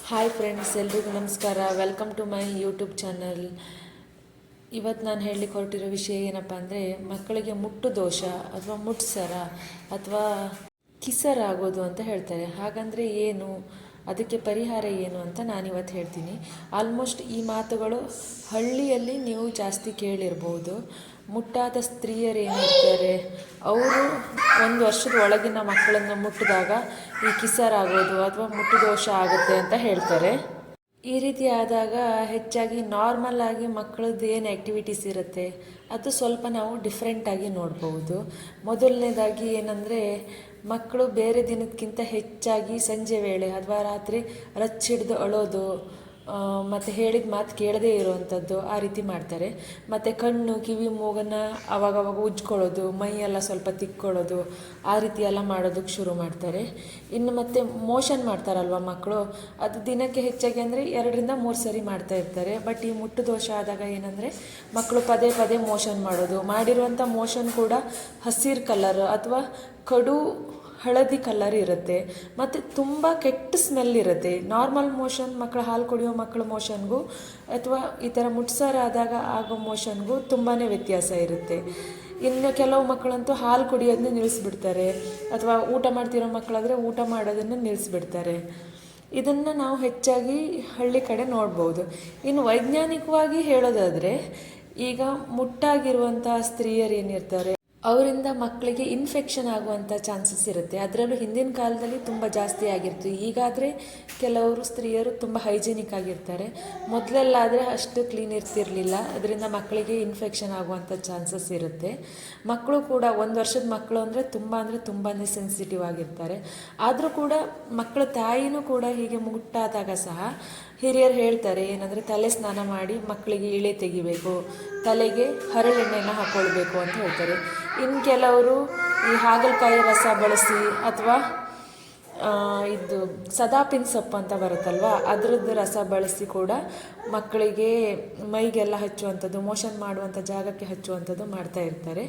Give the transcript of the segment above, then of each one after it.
Hi friends, ಎಲ್ರಿಗೂ ನಮಸ್ಕಾರ. Welcome to my YouTube channel. ಇವತ್ತು ನಾನು ಹೇಳಲಿಕ್ಕೆ ಹೊರಟಿರೋ ವಿಷಯ ಏನಪ್ಪ ಅಂದರೆ, ಮಕ್ಕಳಿಗೆ ಮುಟ್ಟು ದೋಷ ಅಥವಾ ಮುಟ್ಸರ ಅಥವಾ ಕಿಸರ ಆಗೋದು ಅಂತ ಹೇಳ್ತಾರೆ. ಹಾಗಂದರೆ ಏನು, ಅದಕ್ಕೆ ಪರಿಹಾರ ಏನು ಅಂತ ನಾನಿವತ್ತು ಹೇಳ್ತೀನಿ. ಆಲ್ಮೋಸ್ಟ್ ಈ ಮಾತುಗಳು ಹಳ್ಳಿಯಲ್ಲಿ ನೀವು ಜಾಸ್ತಿ ಕೇಳಿರ್ಬೋದು. ಮುಟ್ಟಾದ ಸ್ತ್ರೀಯರೇನಿರ್ತಾರೆ ಅವರು 1 ವರ್ಷದ ಒಳಗಿನ ಮಕ್ಕಳನ್ನು ಮುಟ್ಟಿದಾಗ ಈ ಕಿಸರಾಗೋದು ಅಥವಾ ಮುಟ್ಟು ದೋಷ ಆಗುತ್ತೆ ಅಂತ ಹೇಳ್ತಾರೆ. ಈ ರೀತಿ ಆದಾಗ ಹೆಚ್ಚಾಗಿ ನಾರ್ಮಲ್ ಆಗಿ ಮಕ್ಕಳದ್ದು ಏನು ಆ್ಯಕ್ಟಿವಿಟೀಸ್ ಇರುತ್ತೆ ಅದು ಸ್ವಲ್ಪ ನಾವು ಡಿಫ್ರೆಂಟಾಗಿ ನೋಡ್ಬೋದು. ಮೊದಲನೇದಾಗಿ ಏನಂದರೆ, ಮಕ್ಕಳು ಬೇರೆ ದಿನಕ್ಕಿಂತ ಹೆಚ್ಚಾಗಿ ಸಂಜೆ ವೇಳೆ ಅಥವಾ ರಾತ್ರಿ ರಚ್ಚಿಡ್ದು ಅಳೋದು, ಮತ್ತು ಹೇಳಿದ ಮಾತು ಕೇಳದೇ ಇರುವಂಥದ್ದು, ಆ ರೀತಿ ಮಾಡ್ತಾರೆ. ಮತ್ತು ಕಣ್ಣು ಕಿವಿ ಮೂಗನ್ನು ಅವಾಗವಾಗ ಉಜ್ಕೊಳ್ಳೋದು, ಮೈಯೆಲ್ಲ ಸ್ವಲ್ಪ ತಿಕ್ಕೊಳ್ಳೋದು, ಆ ರೀತಿ ಎಲ್ಲ ಮಾಡೋದಕ್ಕೆ ಶುರು ಮಾಡ್ತಾರೆ. ಇನ್ನು ಮತ್ತು ಮೋಷನ್ ಮಾಡ್ತಾರಲ್ವ ಮಕ್ಕಳು, ಅದು ದಿನಕ್ಕೆ ಹೆಚ್ಚಾಗಿ ಅಂದರೆ 2-3 ಸರಿ ಮಾಡ್ತಾ ಇರ್ತಾರೆ. ಬಟ್ ಈ ಮುಟ್ಟು ದೋಷ ಆದಾಗ ಏನಂದರೆ, ಮಕ್ಕಳು ಪದೇ ಪದೇ ಮೋಷನ್ ಮಾಡೋದು, ಮಾಡಿರುವಂಥ ಮೋಷನ್ ಕೂಡ ಹಸಿರು ಕಲರ್ ಅಥವಾ ಕಡು ಹಳದಿ ಕಲರ್ ಇರುತ್ತೆ, ಮತ್ತು ತುಂಬ ಕೆಟ್ಟ ಸ್ಮೆಲ್ ಇರುತ್ತೆ. ನಾರ್ಮಲ್ ಮೋಷನ್, ಮಕ್ಕಳು ಹಾಲು ಕುಡಿಯೋ ಮಕ್ಕಳ ಮೋಷನ್ಗೂ ಅಥವಾ ಈ ಥರ ಮುಟ್ಸರ ಆದಾಗ ಆಗೋ ಮೋಷನ್ಗೂ ತುಂಬಾ ವ್ಯತ್ಯಾಸ ಇರುತ್ತೆ. ಇನ್ನು ಕೆಲವು ಮಕ್ಕಳಂತೂ ಹಾಲು ಕುಡಿಯೋದನ್ನ ನಿಲ್ಲಿಸ್ಬಿಡ್ತಾರೆ, ಅಥವಾ ಊಟ ಮಾಡ್ತಿರೋ ಮಕ್ಕಳಾದರೆ ಊಟ ಮಾಡೋದನ್ನು ನಿಲ್ಲಿಸ್ಬಿಡ್ತಾರೆ. ಇದನ್ನು ನಾವು ಹೆಚ್ಚಾಗಿ ಹಳ್ಳಿ ಕಡೆ ನೋಡ್ಬೋದು. ಇನ್ನು ವೈಜ್ಞಾನಿಕವಾಗಿ ಹೇಳೋದಾದರೆ, ಈಗ ಮುಟ್ಟಾಗಿರುವಂಥ ಸ್ತ್ರೀಯರು ಏನಿರ್ತಾರೆ ಅವರಿಂದ ಮಕ್ಕಳಿಗೆ ಇನ್ಫೆಕ್ಷನ್ ಆಗುವಂಥ ಚಾನ್ಸಸ್ ಇರುತ್ತೆ. ಅದರಲ್ಲೂ ಹಿಂದಿನ ಕಾಲದಲ್ಲಿ ತುಂಬ ಜಾಸ್ತಿ ಆಗಿರ್ತು. ಈಗಾದರೆ ಕೆಲವರು ಸ್ತ್ರೀಯರು ತುಂಬ ಹೈಜಿನಿಕ್ ಆಗಿರ್ತಾರೆ. ಮೊದಲೆಲ್ಲಾದರೆ ಅಷ್ಟು ಕ್ಲೀನ್ ಇರ್ತಿರಲಿಲ್ಲ. ಅದರಿಂದ ಮಕ್ಕಳಿಗೆ ಇನ್ಫೆಕ್ಷನ್ ಆಗುವಂಥ ಚಾನ್ಸಸ್ ಇರುತ್ತೆ. ಮಕ್ಕಳು ಕೂಡ 1 ವರ್ಷದ ಮಕ್ಕಳು ಅಂದರೆ ತುಂಬಾ ಸೆನ್ಸಿಟಿವ್ ಆಗಿರ್ತಾರೆ. ಆದರೂ ಕೂಡ ಮಕ್ಕಳ ತಾಯಿನೂ ಕೂಡ ಹೀಗೆ ಮುಟ್ಟಾದಾಗ ಸಹ ಹಿರಿಯರು ಹೇಳ್ತಾರೆ ಏನಂದರೆ, ತಲೆ ಸ್ನಾನ ಮಾಡಿ ಮಕ್ಕಳಿಗೆ ಇಳೆ ತೆಗಿಬೇಕು, ತಲೆಗೆ ಹರಳೆಣ್ಣೆನ ಹಾಕ್ಕೊಳ್ಬೇಕು ಅಂತ ಹೇಳ್ತಾರೆ. ಇನ್ನು ಕೆಲವರು ಈ ಹಾಗಲಕಾಯಿ ರಸ ಬಳಸಿ ಅಥವಾ ಇದು ಸದಾಪಿನ ಸೊಪ್ಪು ಅಂತ ಬರುತ್ತಲ್ವ, ಅದರದ್ದು ರಸ ಬಳಸಿ ಕೂಡ ಮಕ್ಕಳಿಗೆ ಮೈಗೆಲ್ಲ ಹಚ್ಚುವಂಥದ್ದು, ಮೋಷನ್ ಮಾಡುವಂಥ ಜಾಗಕ್ಕೆ ಹಚ್ಚುವಂಥದ್ದು ಮಾಡ್ತಾ ಇರ್ತಾರೆ.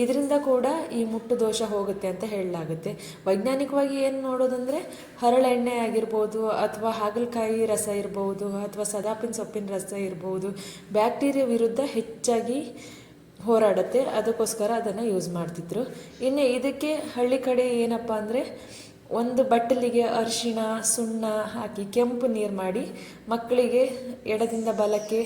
ಇದರಿಂದ ಕೂಡ ಈ ಮುಟ್ಟು ದೋಷ ಹೋಗುತ್ತೆ ಅಂತ ಹೇಳಲಾಗುತ್ತೆ. ವೈಜ್ಞಾನಿಕವಾಗಿ ಏನು ನೋಡೋದಂದರೆ, ಹರಳೆಣ್ಣೆ ಆಗಿರ್ಬೋದು ಅಥವಾ ಹಾಗಲಕಾಯಿ ರಸ ಇರ್ಬೋದು ಅಥವಾ ಸದಾಪಿನ ಸೊಪ್ಪಿನ ರಸ ಇರ್ಬೋದು, ಬ್ಯಾಕ್ಟೀರಿಯಾ ವಿರುದ್ಧ ಹೆಚ್ಚಾಗಿ ಹೋರಾಡುತ್ತೆ. ಅದಕ್ಕೋಸ್ಕರ ಅದನ್ನು ಯೂಸ್ ಮಾಡ್ತಿದ್ರು. ಇನ್ನು ಇದಕ್ಕೆ ಹಳ್ಳಿ ಕಡೆ ಏನಪ್ಪ ಅಂದರೆ, ಒಂದು ಬಟ್ಟಲಿಗೆ ಅರಿಶಿಣ ಸುಣ್ಣ ಹಾಕಿ ಕೆಂಪು ನೀರು ಮಾಡಿ ಮಕ್ಕಳಿಗೆ ಎಡದಿಂದ ಬಲಕ್ಕೆ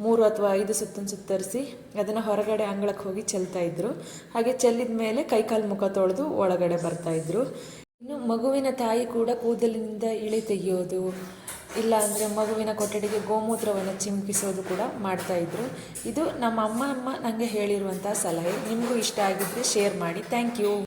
3 ಅಥವಾ 5 ಸುತ್ತನ್ನು ಸುತ್ತರಿಸಿ ಅದನ್ನು ಹೊರಗಡೆ ಅಂಗಳಕ್ಕೆ ಹೋಗಿ ಚೆಲ್ತಾಯಿದ್ರು. ಹಾಗೆ ಚೆಲ್ಲಿದ ಮೇಲೆ ಕೈಕಾಲು ಮುಖ ತೊಳೆದು ಒಳಗಡೆ ಬರ್ತಾಯಿದ್ರು. ಇನ್ನು ಮಗುವಿನ ತಾಯಿ ಕೂಡ ಕೂದಲಿನಿಂದ ಇಳೆ ತೆಗೆಯೋದು, ಇಲ್ಲ ಅಂದರೆ ಮಗುವಿನ ಕೊಠಡಿಗೆ ಗೋಮೂತ್ರವನ್ನು ಚಿಮುಕಿಸೋದು ಕೂಡ ಮಾಡ್ತಾಯಿದ್ರು. ಇದು ನಮ್ಮ ಅಮ್ಮ ನನಗೆ ಹೇಳಿರುವಂಥ ಸಲಹೆ. ನಿಮಗೂ ಇಷ್ಟ ಆಗಿದ್ದರೆ ಶೇರ್ ಮಾಡಿ. Thank you.